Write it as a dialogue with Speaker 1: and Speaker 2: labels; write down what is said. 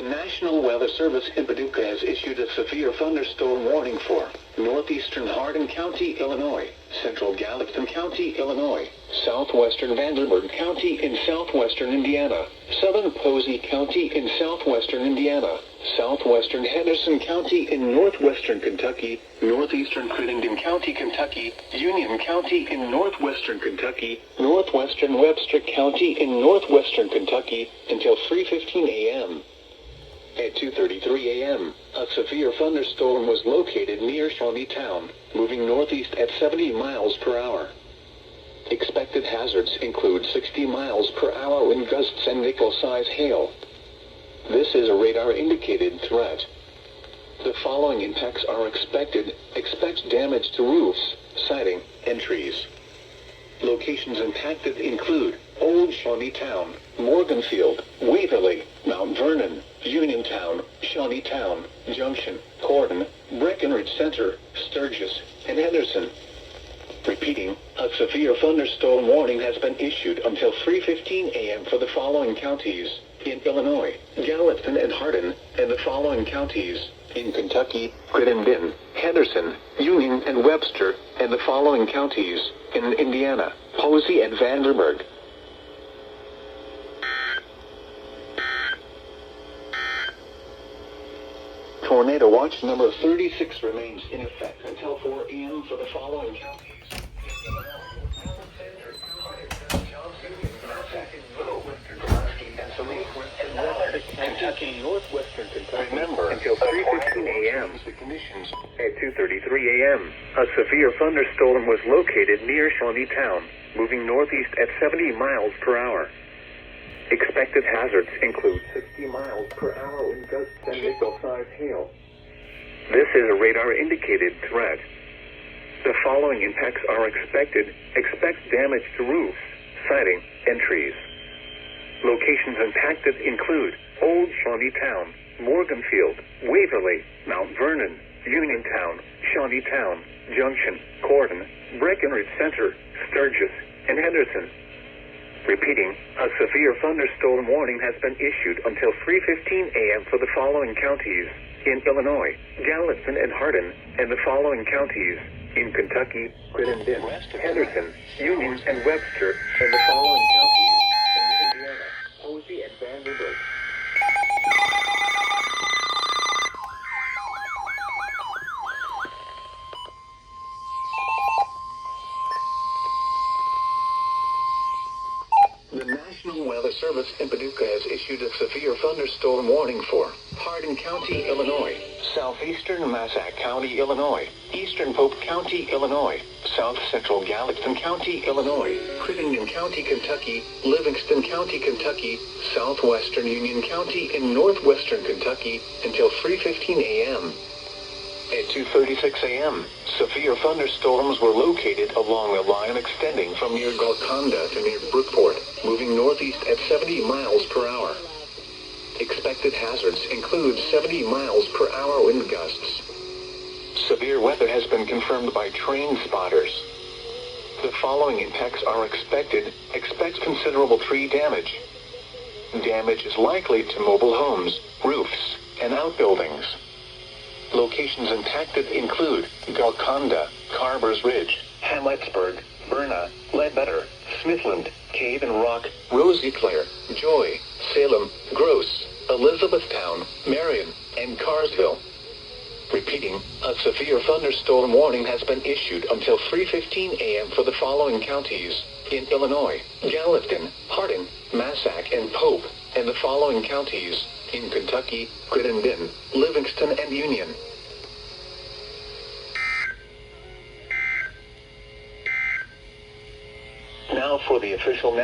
Speaker 1: The National Weather Service in Paducah has issued a severe thunderstorm warning for northeastern Hardin County, Illinois, central Gallatin County, Illinois, southwestern Vanderburgh County in southwestern Indiana, southern Posey County in southwestern Indiana, southwestern Henderson County in northwestern Kentucky, northeastern Crittenden County, Kentucky, Union County in northwestern Kentucky, northwestern Webster County in northwestern Kentucky until 3:15 a.m. At 2:33 a.m., a severe thunderstorm was located near Shawneetown, moving northeast at 70 miles per hour. Expected hazards include 60 miles per hour wind gusts and nickel-size hail. This is a radar-indicated threat. The following impacts are expected. Expect damage to roofs, siding, and trees. Locations impacted include Old Shawneetown, Morganfield, Waverly, Mount Vernon, Uniontown, Shawneetown, Junction, Corden, Breckenridge Center, Sturgis, and Henderson. Repeating, a severe thunderstorm warning has been issued until 3:15 a.m. for the following counties in Illinois, Gallatin and Hardin, and the following counties in Kentucky, Crittenden, Henderson, Union and Webster, and the following counties in Indiana, Posey and Vanderburgh. Tornado watch number 36 remains in effect until 4 a.m. for the following counties. Kentucky, northwestern Kentucky. Remember, until 3:15 a.m. The conditions. At 2:33 a.m., a severe thunderstorm was located near Shawneetown, moving northeast at 70 miles per hour. Expected hazards include 60 miles per hour wind gusts and nickel-sized hail. This is a radar-indicated threat. The following impacts are expected. Expect damage to roofs, siding, and trees. Locations impacted include Old Shawneetown, Morganfield, Waverly, Mount Vernon, Uniontown, Shawneetown, Junction, Corden, Breckenridge Center, Sturgis, and Henderson. Repeating, a severe thunderstorm warning has been issued until 3:15 a.m. for the following counties in Illinois, Gallatin and Hardin, and the following counties in Kentucky, Crittenden, Henderson, Union and Webster, and the following counties in Indiana, Posey and Vanderburgh. The National Weather Service in Paducah has issued a severe thunderstorm warning for Hardin County, Illinois, southeastern Massac County, Illinois, eastern Pope County, Illinois, south central Gallatin County, Illinois, Crittenden County, Kentucky, Livingston County, Kentucky, southwestern Union County, and northwestern Kentucky until 3:15 a.m. At 2:36 a.m., severe thunderstorms were located along the line extending from near Golconda to near Brookport, moving northeast at 70 miles per hour. Expected hazards include 70 miles per hour wind gusts. Severe weather has been confirmed by train spotters. The following impacts are expected. Expect considerable tree damage. Damage is likely to mobile homes, roofs, and outbuildings. Locations impacted include Golconda, Carver's Ridge, Hamletsburg, Berna, Ledbetter, Smithland, Cave and Rock, Rose Eclair, Joy, Salem, Gross, Elizabethtown, Marion, and Carsville. Repeating, a severe thunderstorm warning has been issued until 3:15 a.m. for the following counties in Illinois, Gallatin, Hardin, Massac, and Pope, and the following counties in Kentucky, Crittenden, Livingston, and Union. Now for the official